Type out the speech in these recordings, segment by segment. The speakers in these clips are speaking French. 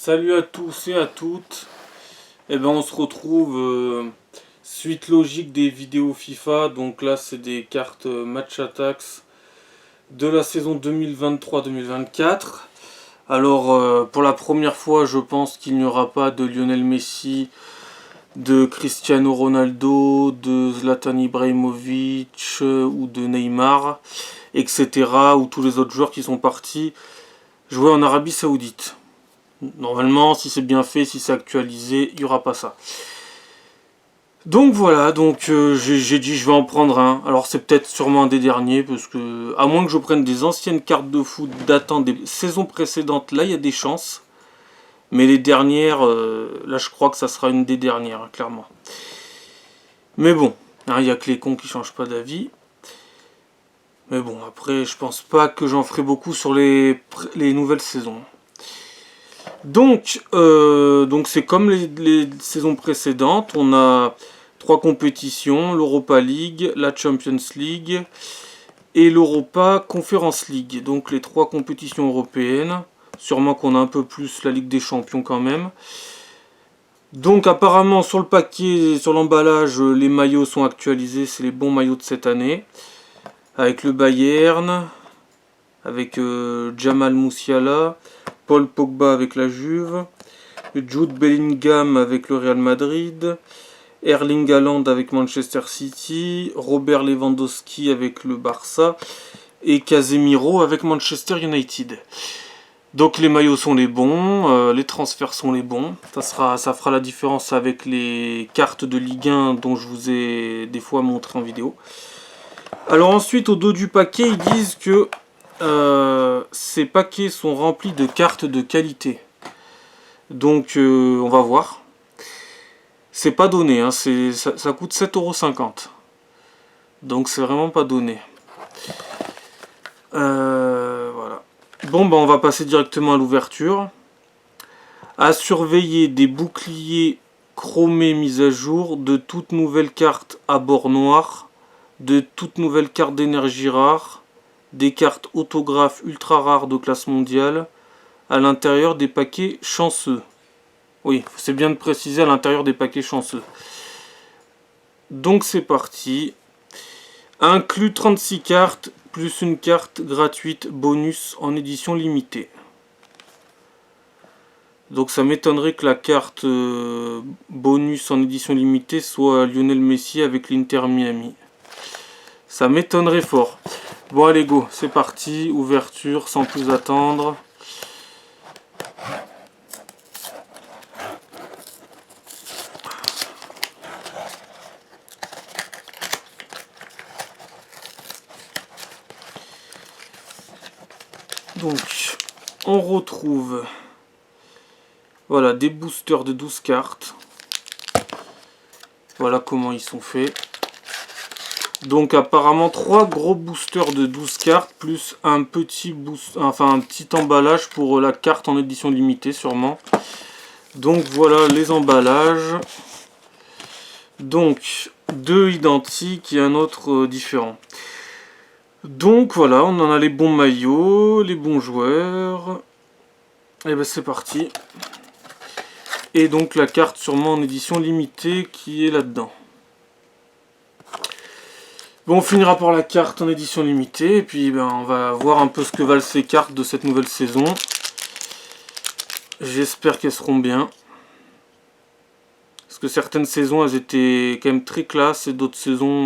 Salut à tous et à toutes. On se retrouve suite logique des vidéos FIFA. Donc là, c'est des cartes Match Attacks de la saison 2023-2024. Alors, pour la première fois, je pense qu'il n'y aura pas de Lionel Messi, de Cristiano Ronaldo, de Zlatan Ibrahimovic ou de Neymar, etc. Ou tous les autres joueurs qui sont partis jouer en Arabie Saoudite. Normalement, si c'est bien fait, si c'est actualisé, il n'y aura pas ça. Donc voilà, j'ai dit je vais en prendre un. Alors c'est peut-être sûrement un des derniers, parce que à moins que je prenne des anciennes cartes de foot datant des saisons précédentes, là il y a des chances. Mais les dernières, là je crois que ça sera une des dernières, hein, clairement. Mais bon, hein, il n'y a que les cons qui changent pas d'avis. Mais bon, après je pense pas que j'en ferai beaucoup sur les nouvelles saisons. Donc c'est comme les saisons précédentes. On a 3 compétitions, l'Europa League, la Champions League et l'Europa Conference League. Donc les 3 compétitions européennes. Sûrement qu'on a un peu plus la Ligue des Champions quand même. Donc apparemment sur le paquet, sur l'emballage, les maillots sont actualisés. C'est les bons maillots de cette année. Avec le Bayern, avec Jamal Musiala, Paul Pogba avec la Juve, Jude Bellingham avec le Real Madrid, Erling Haaland avec Manchester City, Robert Lewandowski avec le Barça et Casemiro avec Manchester United. Donc les maillots sont les bons, les transferts sont les bons. Ça fera la différence avec les cartes de Ligue 1 dont je vous ai des fois montré en vidéo. Alors ensuite au dos du paquet ils disent que ces paquets sont remplis de cartes de qualité. Donc on va voir. C'est pas donné, hein, ça coûte 7,50 €. Donc c'est vraiment pas donné. Voilà. Bon, on va passer directement à l'ouverture. À surveiller des boucliers chromés mis à jour, de toutes nouvelles cartes à bord noir, de toutes nouvelles cartes d'énergie rare, des cartes autographes ultra rares de classe mondiale, à l'intérieur des paquets chanceux. Oui, c'est bien de préciser à l'intérieur des paquets chanceux. Donc c'est parti. Inclus 36 cartes, plus une carte gratuite bonus en édition limitée. Donc ça m'étonnerait que la carte bonus en édition limitée soit Lionel Messi avec l'Inter Miami. Ça m'étonnerait fort. Bon allez go, c'est parti, ouverture sans plus attendre. Donc, on retrouve voilà, des boosters de 12 cartes. Voilà comment ils sont faits. Donc apparemment 3 gros boosters de 12 cartes plus un petit un petit emballage pour la carte en édition limitée sûrement. Donc voilà les emballages. Donc 2 identiques et un autre différent. Donc voilà, on en a les bons maillots, les bons joueurs. Et ben c'est parti. Et donc la carte sûrement en édition limitée qui est là-dedans. Bon, on finira par la carte en édition limitée. Et puis on va voir un peu ce que valent ces cartes de cette nouvelle saison. J'espère qu'elles seront bien. Parce que certaines saisons elles étaient quand même très classe et d'autres saisons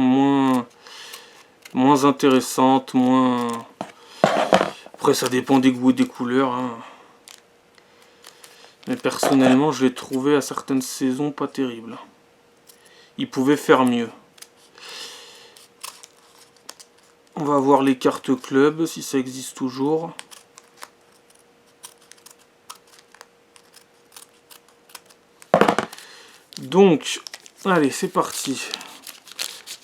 moins intéressantes, moins... Après ça dépend des goûts et des couleurs. Hein. Mais personnellement je l'ai trouvé à certaines saisons pas terrible. Ils pouvaient faire mieux. On va voir les cartes club si ça existe toujours. Donc, allez, c'est parti.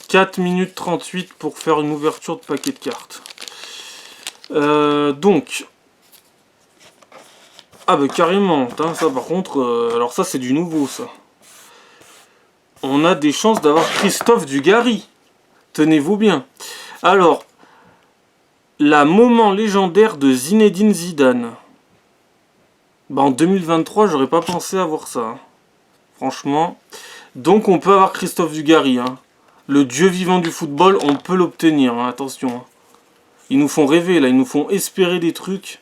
4 minutes 38 pour faire une ouverture de paquet de cartes. Ah bah carrément, hein, ça par contre, alors ça c'est du nouveau ça. On a des chances d'avoir Christophe Dugarry. Tenez-vous bien. Alors, la moment légendaire de Zinedine Zidane. Bah, en 2023, j'aurais pas pensé avoir ça. Hein. Franchement. Donc on peut avoir Christophe Dugarry. Hein. Le dieu vivant du football, on peut l'obtenir. Hein. Attention. Hein. Ils nous font rêver là, ils nous font espérer des trucs.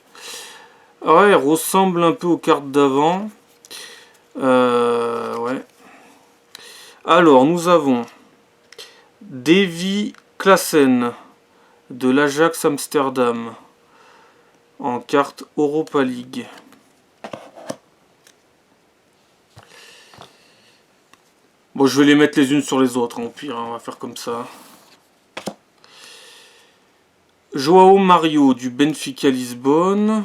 Ouais, elle ressemble un peu aux cartes d'avant. Ouais. Alors, nous avons Davy Klaassen de l'Ajax Amsterdam en carte Europa League. Bon, je vais les mettre les unes sur les autres, hein, au pire, hein, on va faire comme ça. Joao Mario du Benfica Lisbonne.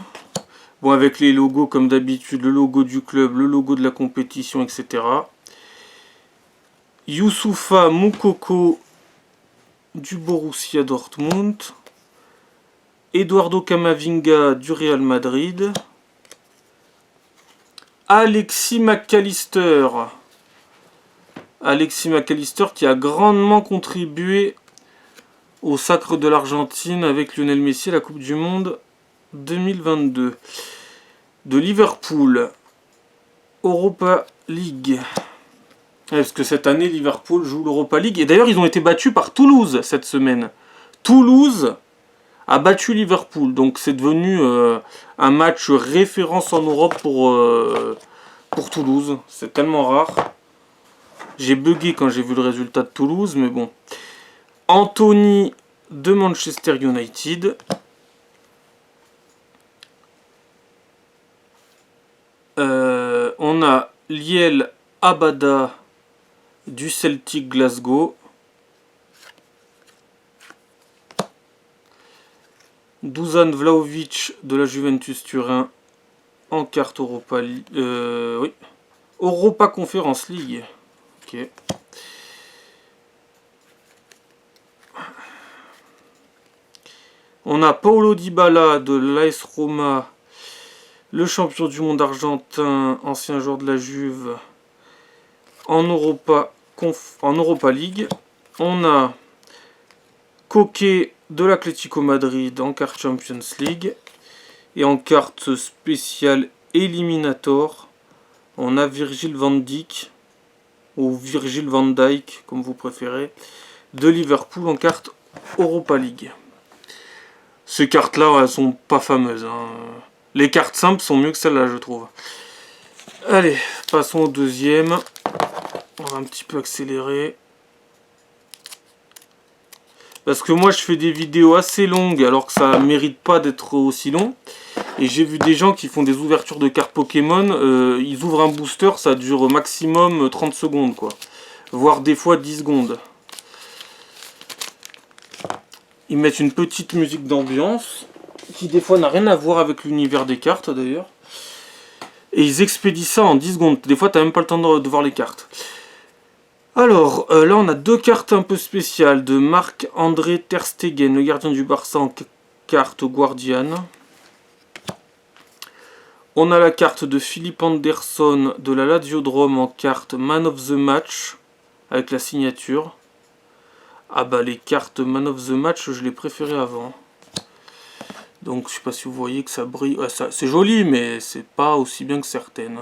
Bon, avec les logos comme d'habitude, le logo du club, le logo de la compétition, etc. Youssoufa Moukoko du Borussia Dortmund. Eduardo Camavinga du Real Madrid. Alexis McAllister. Alexis McAllister qui a grandement contribué au sacre de l'Argentine avec Lionel Messi à la Coupe du Monde 2022. De Liverpool, Europa League. Parce que cette année, Liverpool joue l'Europa League. Et d'ailleurs, ils ont été battus par Toulouse cette semaine. Toulouse a battu Liverpool. Donc c'est devenu un match référence en Europe pour Toulouse. C'est tellement rare. J'ai bugué quand j'ai vu le résultat de Toulouse, mais bon. Anthony de Manchester United. On a Liel Abada du Celtic Glasgow. Dusan Vlahovic de la Juventus Turin en carte Europa League. Oui. Europa Conference League. Ok. On a Paulo Dybala de l'AS Roma, le champion du monde argentin, ancien joueur de la Juve, en Europa League. On a Koke de l'Atlético Madrid en carte Champions League. Et en carte spéciale Eliminator, on a Virgil van Dijk, ou Virgil van Dijk, comme vous préférez, de Liverpool en carte Europa League. Ces cartes-là, elles sont pas fameuses. Hein. Les cartes simples sont mieux que celles-là, je trouve. Allez, passons au deuxième. On va un petit peu accélérer. Parce que moi, je fais des vidéos assez longues, alors que ça mérite pas d'être aussi long. Et j'ai vu des gens qui font des ouvertures de cartes Pokémon. Ils ouvrent un booster, ça dure maximum 30 secondes, quoi. Voire des fois 10 secondes. Ils mettent une petite musique d'ambiance, qui des fois n'a rien à voir avec l'univers des cartes d'ailleurs. Et ils expédient ça en 10 secondes. Des fois, tu n'as même pas le temps de voir les cartes. Alors, là, on a deux cartes un peu spéciales de Marc-André Ter Stegen, le gardien du Barça en carte Guardian. On a la carte de Philippe Anderson de la Lazio Rome en carte Man of the Match, avec la signature. Ah bah les cartes Man of the Match, je les préférais avant. Donc je sais pas si vous voyez que ça brille. Ouais, c'est joli, mais c'est pas aussi bien que certaines.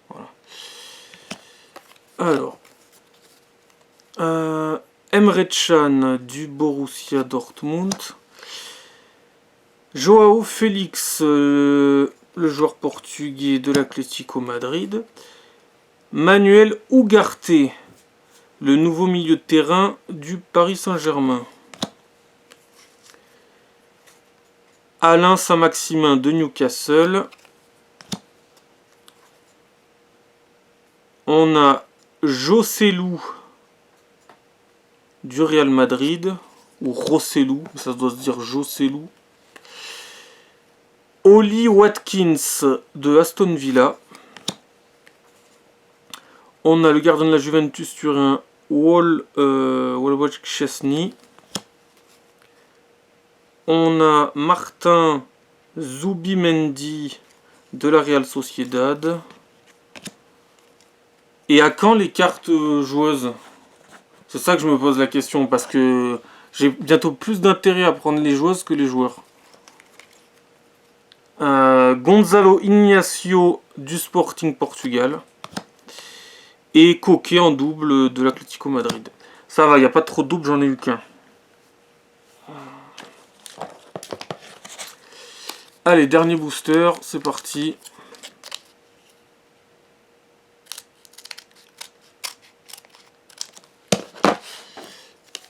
Voilà. Alors. Emre Can du Borussia Dortmund. Joao Félix, le joueur portugais de l'Atlético Madrid. Manuel Ugarte, le nouveau milieu de terrain du Paris Saint-Germain. Alain Saint-Maximin de Newcastle. On a Joselu du Real Madrid. Ou Rosselu, ça doit se dire Joselu. Oli Watkins de Aston Villa. On a le gardien de la Juventus Turin, Wojciech Szczesny. On a Martin Zubimendi de la Real Sociedad. Et à quand les cartes joueuses? C'est ça que je me pose la question, parce que j'ai bientôt plus d'intérêt à prendre les joueuses que les joueurs. Gonzalo Ignacio du Sporting Portugal. Et Coquet en double de l'Atlético Madrid. Ça va, il n'y a pas trop de double, j'en ai eu qu'un. Allez, dernier booster, c'est parti.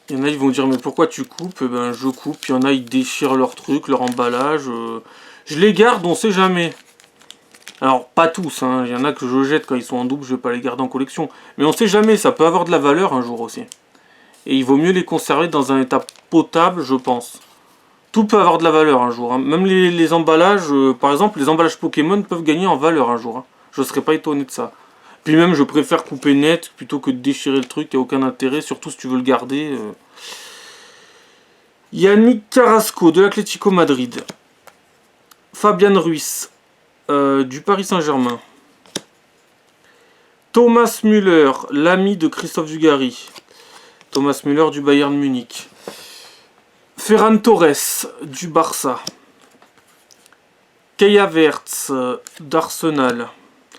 Il y en a, ils vont dire, mais pourquoi tu coupes? Eh ben, je coupe. Il y en a, ils déchirent leur truc, leur emballage. Je les garde, on sait jamais. Alors, pas tous, hein. Il y en a que je jette quand ils sont en double, je vais pas les garder en collection. Mais on sait jamais, ça peut avoir de la valeur un jour aussi. Et il vaut mieux les conserver dans un état potable, je pense. Tout peut avoir de la valeur un jour, hein. Même les emballages, par exemple, les emballages Pokémon peuvent gagner en valeur un jour, hein. Je serais pas étonné de ça. Puis même, je préfère couper net plutôt que de déchirer le truc, il n'y a aucun intérêt, surtout si tu veux le garder. Yannick Carrasco de l'Atlético Madrid. Fabian Ruiz du Paris Saint-Germain. Thomas Müller, l'ami de Christophe Dugarry. Thomas Müller du Bayern Munich. Ferran Torres du Barça. Kai Havertz d'Arsenal.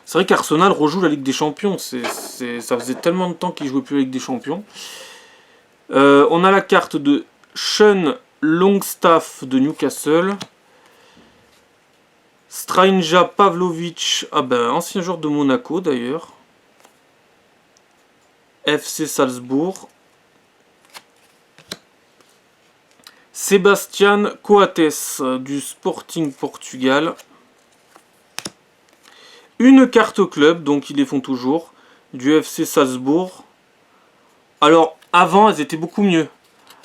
C'est vrai qu'Arsenal rejoue la Ligue des Champions. Ça faisait tellement de temps qu'il ne jouait plus la Ligue des Champions. On a la carte de Sean Longstaff de Newcastle. Stranja Pavlovic, ancien joueur de Monaco d'ailleurs. FC Salzbourg. Sébastien Coates du Sporting Portugal. Une carte club, donc ils les font toujours, du FC Salzbourg. Alors, avant, elles étaient beaucoup mieux.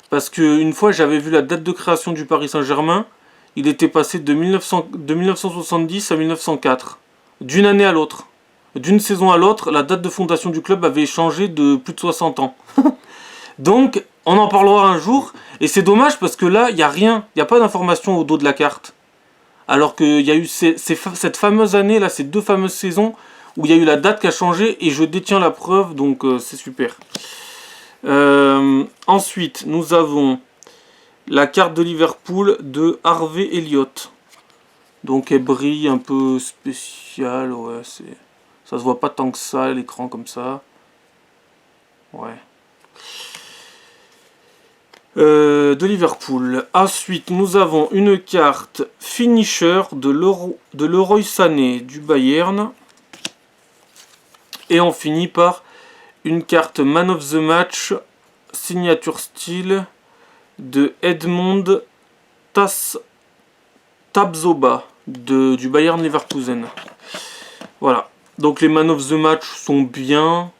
Parce qu'une fois, j'avais vu la date de création du Paris Saint-Germain. Il était passé de 1970 à 1904. D'une année à l'autre. D'une saison à l'autre, la date de fondation du club avait changé de plus de 60 ans. Donc, on en parlera un jour. Et c'est dommage parce que là, il n'y a rien. Il n'y a pas d'information au dos de la carte. Alors qu'il y a eu cette fameuse année, là, ces deux fameuses saisons, où il y a eu la date qui a changé. Et je détiens la preuve, donc c'est super. Ensuite, nous avons la carte de Liverpool de Harvey Elliott. Donc elle brille un peu spécial, ouais, ça se voit pas tant que ça à l'écran comme ça. Ouais. De Liverpool. Ensuite, nous avons une carte finisher de Leroy Sané du Bayern. Et on finit par une carte Man of the Match signature style de Edmond Tabzoba du Bayern Leverkusen. Voilà. Donc les Man of the Match sont bien,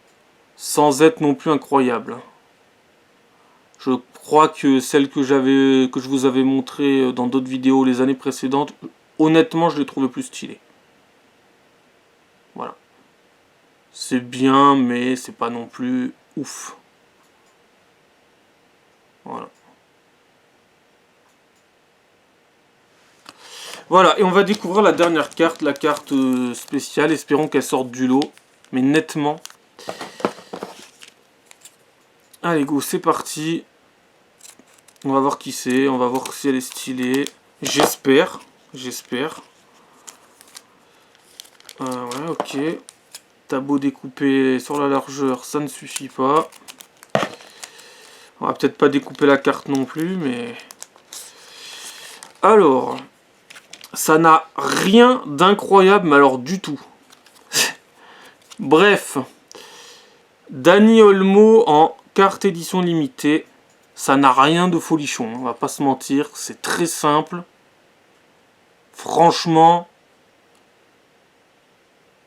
sans être non plus incroyables. Je crois que celles que je vous avais montrées dans d'autres vidéos les années précédentes, honnêtement je les trouvais plus stylées. Voilà. C'est bien, mais c'est pas non plus ouf. Voilà. Voilà, et on va découvrir la dernière carte, la carte spéciale. Espérons qu'elle sorte du lot, mais nettement. Allez, go, c'est parti. On va voir qui c'est, on va voir si elle est stylée. J'espère. Ouais, ok. T'as beau découper sur la largeur, ça ne suffit pas. On va peut-être pas découper la carte non plus, mais... Alors... Ça n'a rien d'incroyable, mais alors du tout. Bref. Dani Olmo en carte édition limitée. Ça n'a rien de folichon, on va pas se mentir. C'est très simple. Franchement,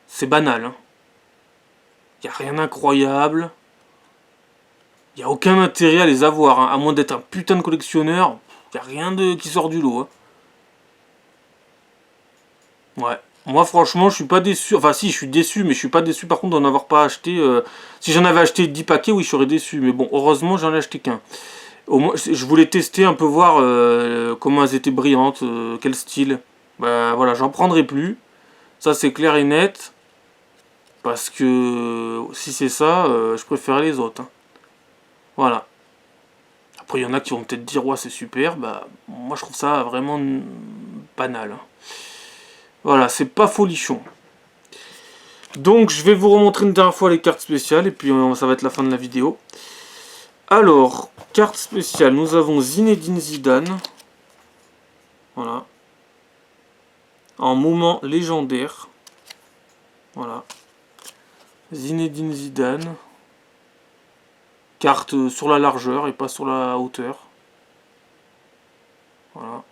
c'est banal. Hein. Y a rien d'incroyable. Y a aucun intérêt à les avoir. Hein. À moins d'être un putain de collectionneur, y a rien qui sort du lot. Hein. Ouais. Moi franchement je suis pas déçu. Enfin si je suis déçu, mais je suis pas déçu par contre d'en avoir pas acheté. Si j'en avais acheté 10 paquets, oui je serais déçu. Mais bon, heureusement j'en ai acheté qu'un. Au moins, je voulais tester un peu voir comment elles étaient brillantes, quel style. Bah voilà, j'en prendrai plus. Ça c'est clair et net. Parce que si c'est ça, je préfère les autres. Hein. Voilà. Après il y en a qui vont peut-être dire ouais c'est super. Bah moi je trouve ça vraiment banal. Hein. Voilà, c'est pas folichon. Donc je vais vous remontrer une dernière fois les cartes spéciales et puis ça va être la fin de la vidéo. Alors, carte spéciale, nous avons Zinedine Zidane. Voilà. En moment légendaire. Voilà. Zinedine Zidane. Carte sur la largeur et pas sur la hauteur. Voilà.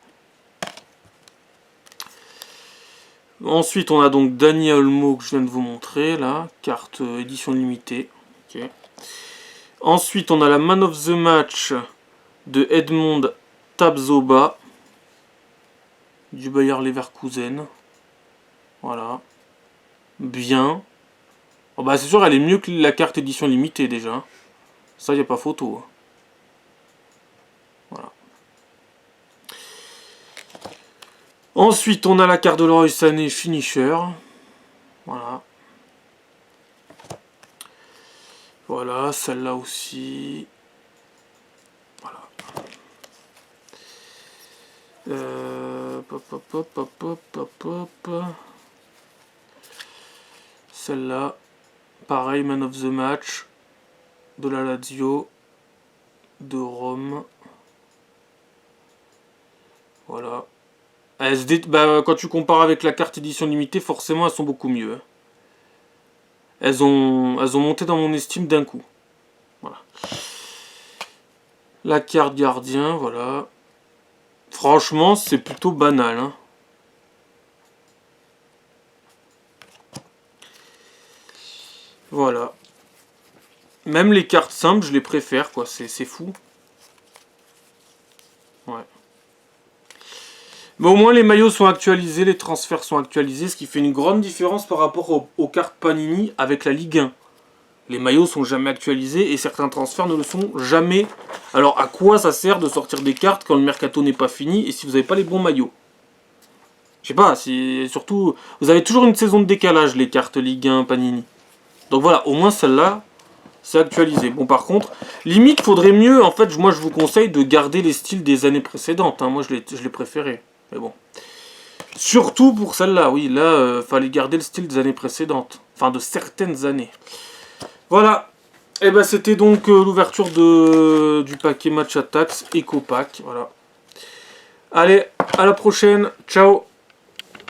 Ensuite, on a donc Dani Olmo que je viens de vous montrer, là. Carte édition limitée. Okay. Ensuite, on a la Man of the Match de Edmond Tabzoba du Bayer Leverkusen. Voilà. Bien. Oh bah, c'est sûr, elle est mieux que la carte édition limitée déjà. Ça, il n'y a pas photo. Voilà. Ensuite, on a la carte de Leroy Sané Finisher. Voilà. Voilà, celle-là aussi. Voilà. Celle-là. Pareil, Man of the Match. De la Lazio. De Rome. Voilà. Quand tu compares avec la carte édition limitée, forcément elles sont beaucoup mieux. Elles ont monté dans mon estime d'un coup. Voilà. La carte gardien, voilà. Franchement, c'est plutôt banal. Hein. Voilà. Même les cartes simples, je les préfère, quoi. C'est fou. Ouais. Mais au moins les maillots sont actualisés, les transferts sont actualisés, ce qui fait une grande différence par rapport aux cartes Panini avec la Ligue 1. Les maillots sont jamais actualisés et certains transferts ne le sont jamais. Alors à quoi ça sert de sortir des cartes quand le mercato n'est pas fini et si vous n'avez pas les bons maillots? Je sais pas, surtout, vous avez toujours une saison de décalage les cartes Ligue 1 Panini. Donc voilà, au moins celle-là, c'est actualisé. Bon par contre, limite faudrait mieux, en fait, moi je vous conseille de garder les styles des années précédentes. Hein. Moi je l'ai préféré. Mais bon. Surtout pour celle-là, oui, là, fallait garder le style des années précédentes. Enfin, de certaines années. Voilà. Et ben c'était donc l'ouverture du paquet Match Attax Eco Pack. Voilà. Allez, à la prochaine. Ciao.